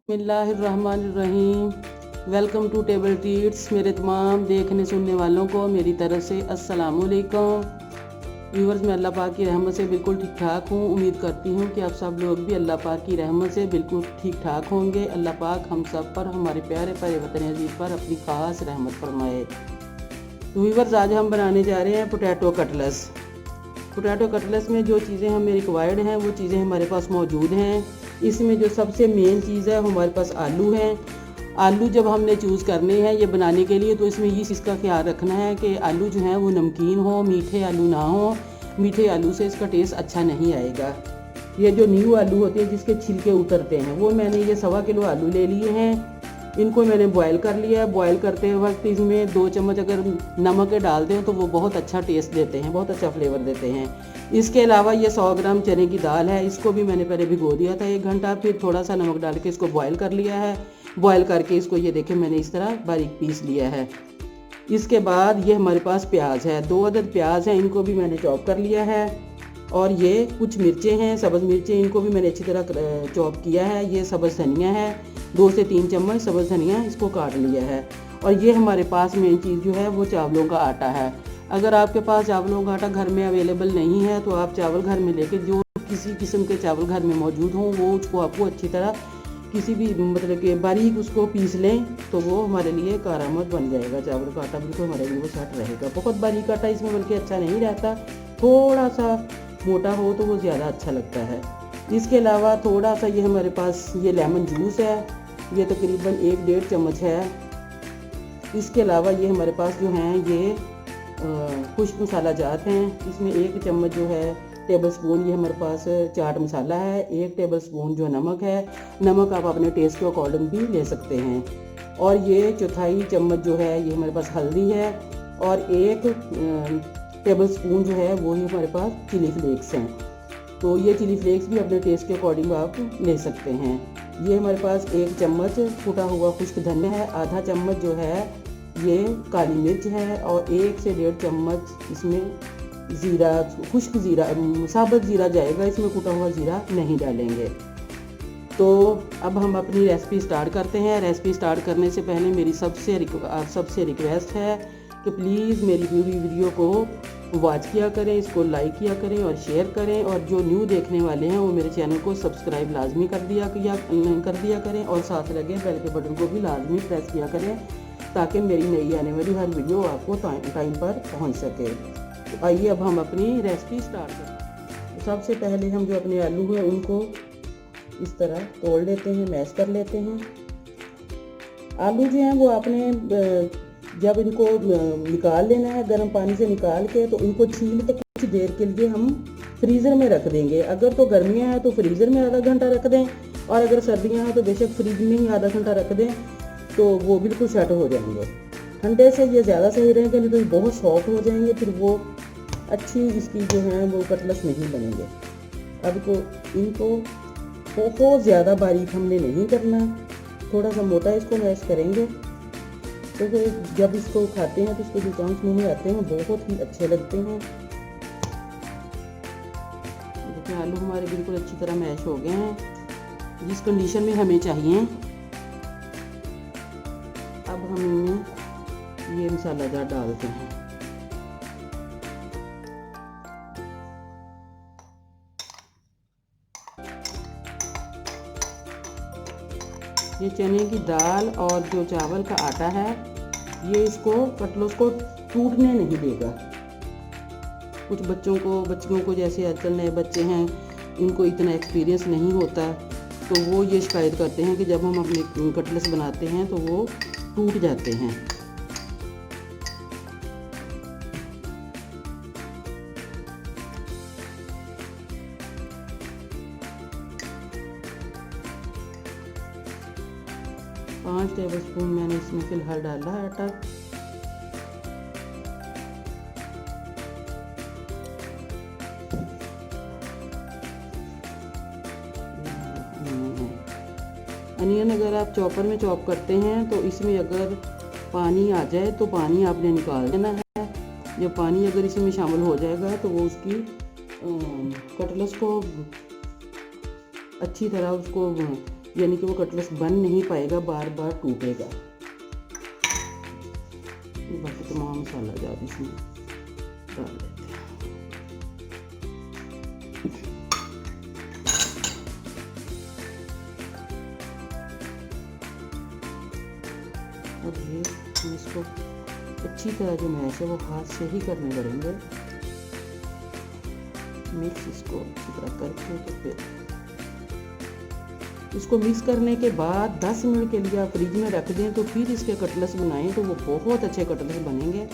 बिस्मिल्लाहिर्रहमानिर्रहीम। Welcome to table treats. मेरे तमाम देखने सुनने वालों को मेरी तरफ से अस्सलाम वालेकुम। व्यूवर्स, मैं अल्लाह पाक की रहमत से बिल्कुल ठीक ठाक हूँ। उम्मीद करती हूँ कि आप सब लोग भी अल्लाह पाक की रहमत से बिल्कुल ठीक ठाक होंगे। अल्लाह पाक हम सब पर, हमारे प्यारे प्यारे वतन अजीज़ पर अपनी ख़ास रहमत फरमाए। तो व्यूवर्स, आज हम बनाने जा रहे हैं पोटैटो कटलेस। पोटैटो कटलेस में जो चीज़ें हमें रिक्वायर्ड हैं वो चीज़ें हमारे पास मौजूद हैं। इसमें जो सबसे मेन चीज़ है हमारे पास आलू हैं। आलू जब हमने चूज़ करने हैं ये बनाने के लिए, तो इसमें ये चीज़ का ख्याल रखना है कि आलू जो हैं वो नमकीन हो, मीठे आलू ना हो। मीठे आलू से इसका टेस्ट अच्छा नहीं आएगा। ये जो न्यू आलू होते हैं जिसके छिलके उतरते हैं, वो मैंने ये 1.25 किलो आलू ले लिए हैं। इनको मैंने बॉयल कर लिया है। बॉयल करते वक्त इसमें 2 चम्मच अगर नमक के डाल दें तो वो बहुत अच्छा टेस्ट देते हैं, बहुत अच्छा फ्लेवर देते हैं। इसके अलावा ये 100 ग्राम चने की दाल है, इसको भी मैंने पहले भिगो दिया था 1 घंटा, फिर थोड़ा सा नमक डाल के इसको बॉयल कर लिया है। बॉयल करके इसको ये देखें मैंने इस तरह बारीक पीस लिया है। इसके बाद ये हमारे पास प्याज है, 2 अदद प्याज हैं, इनको भी मैंने चॉप कर लिया है। और ये कुछ मिर्चें हैं, सब्ज़ मिर्चें, इनको भी मैंने अच्छी तरह चॉप किया है। ये सब्ज़ धनिया है, 2 से 3 चम्मच सब्ज़ धनिया, इसको काट लिया है। और ये हमारे पास मेन चीज़ जो है वो चावलों का आटा है। अगर आपके पास चावलों का आटा घर में अवेलेबल नहीं है तो आप चावल घर में लेके, जो किसी किस्म के चावल घर में मौजूद हों, वो उसको आपको अच्छी तरह किसी भी मतलब कि बारीक उसको पीस लें तो वो हमारे लिए कारामद बन जाएगा। चावल का आटा बिल्कुल हमारे लिए वो सेट रहेगा। बहुत बारीक आटा इसमें बल्कि अच्छा नहीं रहता, थोड़ा सा मोटा हो तो वो ज़्यादा अच्छा लगता है। इसके अलावा थोड़ा सा ये हमारे पास ये लेमन जूस है, ये तकरीबन 1-1.5 चम्मच है। इसके अलावा ये हमारे पास जो हैं ये खुश्क मसाला जात हैं। इसमें 1 चम्मच जो है टेबल स्पून ये हमारे पास चाट मसाला है। 1 टेबल स्पून जो नमक है, नमक आप अपने टेस्ट के अकॉर्डिंग भी ले सकते हैं। और ये 1/4 चम्मच जो है ये हमारे पास हल्दी है। और 1 टेबल स्पून जो है वो ही हमारे पास चिली फ्लेक्स हैं। तो ये चिली फ्लेक्स भी अपने टेस्ट के अकॉर्डिंग आप ले सकते हैं। ये हमारे पास 1 चम्मच कुटा हुआ खुश्क धनिया है, आधा चम्मच जो है ये काली मिर्च है, और 1 से 1.5 चम्मच इसमें ज़ीरा, खुश्क ज़ीरा, साबुत ज़ीरा जाएगा, इसमें कुटा हुआ ज़ीरा नहीं डालेंगे। तो अब हम अपनी रेसिपी स्टार्ट करते हैं। रेसिपी स्टार्ट करने से पहले मेरी सबसे रिक्वेस्ट है कि प्लीज़ मेरी पूरी वीडियो को वॉच किया करें, इसको लाइक किया करें और शेयर करें। और जो न्यू देखने वाले हैं वो मेरे चैनल को सब्सक्राइब लाजमी कर दिया करें, और साथ लगे बेल के बटन को भी लाजमी प्रेस किया करें ताकि मेरी नई आने वाली हर वीडियो आपको टाइम पर पहुंच सके। तो आइए अब हम अपनी रेसिपी स्टार्ट करें। सबसे पहले हम जो अपने आलू हैं उनको इस तरह तोड़ लेते हैं, मैश कर लेते हैं। आलू जो हैं वो आपने जब इनको निकाल लेना है गर्म पानी से निकाल के, तो इनको छील के कुछ देर के लिए हम फ्रीज़र में रख देंगे। अगर तो गर्मियाँ हैं तो फ्रीज़र में आधा घंटा रख दें, और अगर सर्दियाँ हैं तो बेशक फ्रिज में ही आधा घंटा रख दें, तो वो बिल्कुल सेट हो जाएंगे। ठंडे से ये ज़्यादा सही रहेंगे, नहीं तो ये बहुत सॉफ्ट हो जाएंगे, फिर वो अच्छी इसकी जो है वो कटलेस नहीं बनेंगे। अब को इनको बहुत ज़्यादा बारीक हमने नहीं करना, थोड़ा सा मोटा इसको मैश करेंगे। तो जब इसको खाते हैं तो इसके जो चांस मुँह में आते हैं बहुत ही अच्छे लगते हैं। देखिए आलू हमारे बिल्कुल अच्छी तरह मैश हो गए हैं, जिस कंडीशन में हमें चाहिए। अब हम इनमें ये मसाला जार डालते हैं। ये चने की दाल और जो चावल का आटा है ये इसको कटलेस को टूटने नहीं देगा। कुछ बच्चियों को जैसे आजकल नए बच्चे हैं, इनको इतना एक्सपीरियंस नहीं होता, तो वो ये शिकायत करते हैं कि जब हम अपने कटलेस बनाते हैं तो वो टूट जाते हैं। पाँच टेबल स्पून मैंने इसमें फिलहाल डाला है आटा। अनियन अगर आप चॉपर में चॉप करते हैं तो इसमें अगर पानी आ जाए तो पानी आपने निकाल देना है। जब पानी अगर इसमें शामिल हो जाएगा तो वो उसकी कटलेस को अच्छी तरह उसको यानी कि वो कटलेस बन नहीं पाएगा, बार बार टूटेगा। बाकी तमाम मसाला जाद इसमें डाल देते हैं। और ये हम इसको अच्छी तरह जो मैश है वो हाथ से ही करने पड़ेंगे, मिक्स इसको अच्छी तरह करके। तो फिर इसको मिक्स करने के बाद 10 मिनट के लिए आप फ्रिज में रख दें, तो फिर इसके कटलेस बनाएं तो वो बहुत अच्छे कटलेस बनेंगे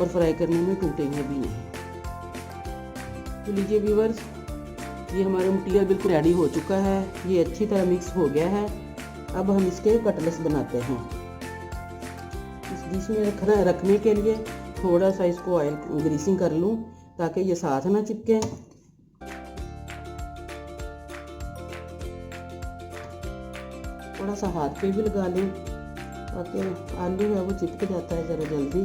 और फ्राई करने में टूटेंगे भी नहीं। तो लीजिए व्यूअर्स, ये हमारा मटीरियल बिल्कुल रेडी हो चुका है, ये अच्छी तरह मिक्स हो गया है। अब हम इसके कटलेस बनाते हैं। इस डिश में रखने के लिए थोड़ा सा इसको ऑयल ग्रीसिंग कर लूँ ताकि ये साथ ना चिपके। थोड़ा सा हाथ पे भी लगा लें ताकि आलू है वो चिपक जाता है ज़रा जल्दी।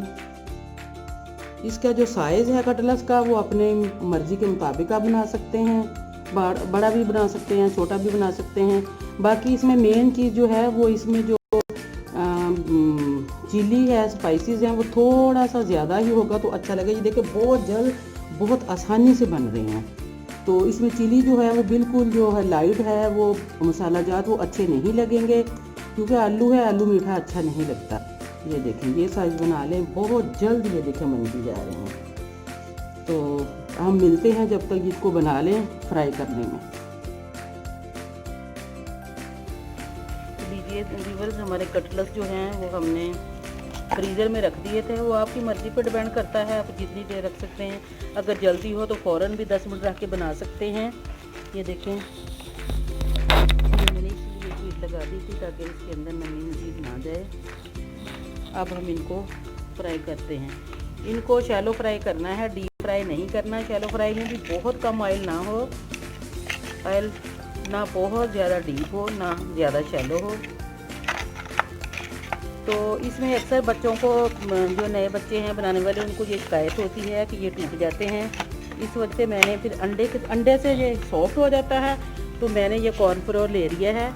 इसका जो साइज़ है कटलेस का वो अपने मर्ज़ी के मुताबिक आप बना सकते हैं, बड़ा भी बना सकते हैं, छोटा भी बना सकते हैं। बाकी इसमें मेन चीज़ जो है वो इसमें जो चिली है, स्पाइसेस हैं, वो थोड़ा सा ज़्यादा ही होगा तो अच्छा लगेगा। ये देखिए बहुत जल्द बहुत आसानी से बन रहे हैं। तो इसमें चिली जो है वो बिल्कुल जो है लाइट है, वो मसाला जात वो अच्छे नहीं लगेंगे क्योंकि आलू है, आलू मीठा अच्छा नहीं लगता। ये देखें ये साइज़ बना लें, बहुत जल्द ये देखें बनती जा रहे हैं। तो हम मिलते हैं जब तक इसको बना लें फ्राई करने में। लीजिए व्यूअर्स, हमारे कटलेस जो हैं वो हमने फ्रीज़र में रख दिए थे। वो आपकी मर्ज़ी पर डिपेंड करता है, आप जितनी देर रख सकते हैं। अगर जल्दी हो तो फ़ौरन भी 10 मिनट रख के बना सकते हैं। ये देखें, मैंने इसलिए हीट लगा दी थी ताकि इसके अंदर नमी मज़ीद ना जाए। अब हम इनको फ्राई करते हैं। इनको शैलो फ्राई करना है, डीप फ्राई नहीं करना। शैलो फ्राई में भी बहुत कम ऑयल ना हो, ऑयल ना बहुत ज़्यादा डीप हो ना ज़्यादा शैलो हो। तो इसमें अक्सर बच्चों को, जो नए बच्चे हैं बनाने वाले, उनको ये शिकायत होती है कि ये टूट जाते हैं। इस वजह से मैंने फिर अंडे से ये सॉफ्ट हो जाता है, तो मैंने ये कॉर्नफ्लोर ले लिया है।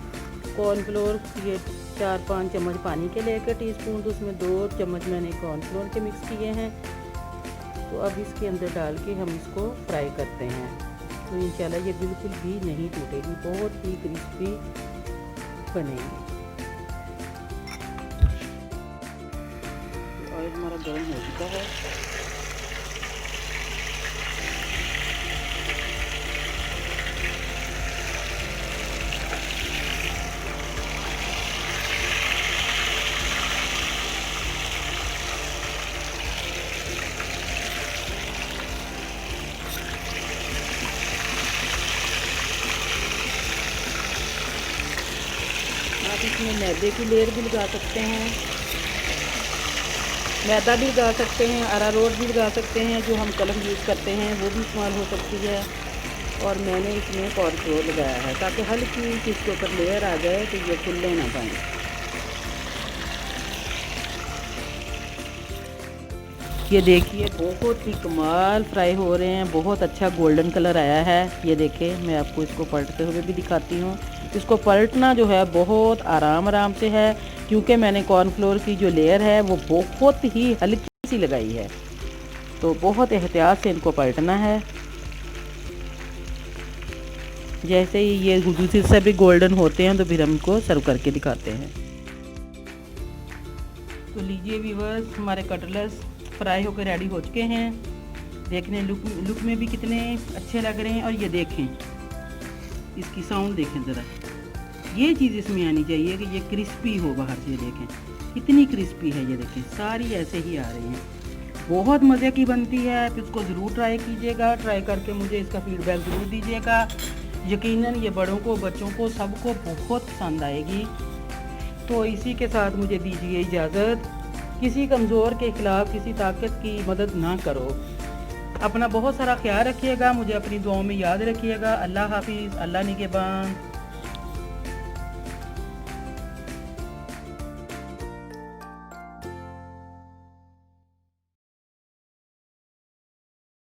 कॉर्नफ्लोर ये 4-5 चम्मच पानी के लेकर टीस्पून, तो उसमें 2 चम्मच मैंने कॉर्नफ्लोर के मिक्स किए हैं। तो अब इसके अंदर डाल के हम इसको फ्राई करते हैं। तो इंशाल्लाह ये बिल्कुल भी नहीं टूटेगी, बहुत ही क्रिस्पी बनेगी। ऑयल हमारा गर्म हो चुका है। आप इसमें मैदे की लेयर भी लगा सकते हैं, मैदा भी लगा सकते हैं, अरारोट भी लगा सकते हैं, जो हम कलम यूज़ करते हैं वो भी इस्तेमाल हो सकती है। और मैंने इसमें कॉर्नफ्लोर लगाया है ताकि हल्की इसके ऊपर लेयर आ जाए तो ये फूलने ना पाए। ये देखिए बहुत ही कमाल फ्राई हो रहे हैं, बहुत अच्छा गोल्डन कलर आया है। ये देखिए, मैं आपको इसको पलटते हुए भी दिखाती हूँ। इसको पलटना जो है बहुत आराम से है क्योंकि मैंने कॉर्नफ्लोर की जो लेयर है वो बहुत ही हल्की सी लगाई है, तो बहुत एहतियात से इनको पलटना है। जैसे ही ये दूसरी से भी गोल्डन होते हैं तो फिर हम इनको सर्व करके दिखाते हैं। तो लीजिए व्यूअर्स, हमारे कटलेस फ्राई होकर रेडी हो चुके हैं। देखने लुक में भी कितने अच्छे लग रहे हैं। और ये देखें, इसकी साउंड देखें ज़रा, ये चीज़ इसमें आनी चाहिए कि ये क्रिस्पी हो बाहर से। देखें कितनी क्रिस्पी है, ये देखें सारी ऐसे ही आ रही हैं। बहुत मज़े की बनती है, आप इसको ज़रूर ट्राई कीजिएगा। ट्राई करके मुझे इसका फीडबैक ज़रूर दीजिएगा। यकीनन ये बड़ों को, बच्चों को, सबको बहुत पसंद आएगी। तो इसी के साथ मुझे दीजिए इजाज़त। किसी कमज़ोर के ख़िलाफ़ किसी ताकत की मदद ना करो। अपना बहुत सारा ख्याल रखिएगा, मुझे अपनी दुआओं में याद रखिएगा। अल्लाह हाफिज़, अल्लाह निगहबान।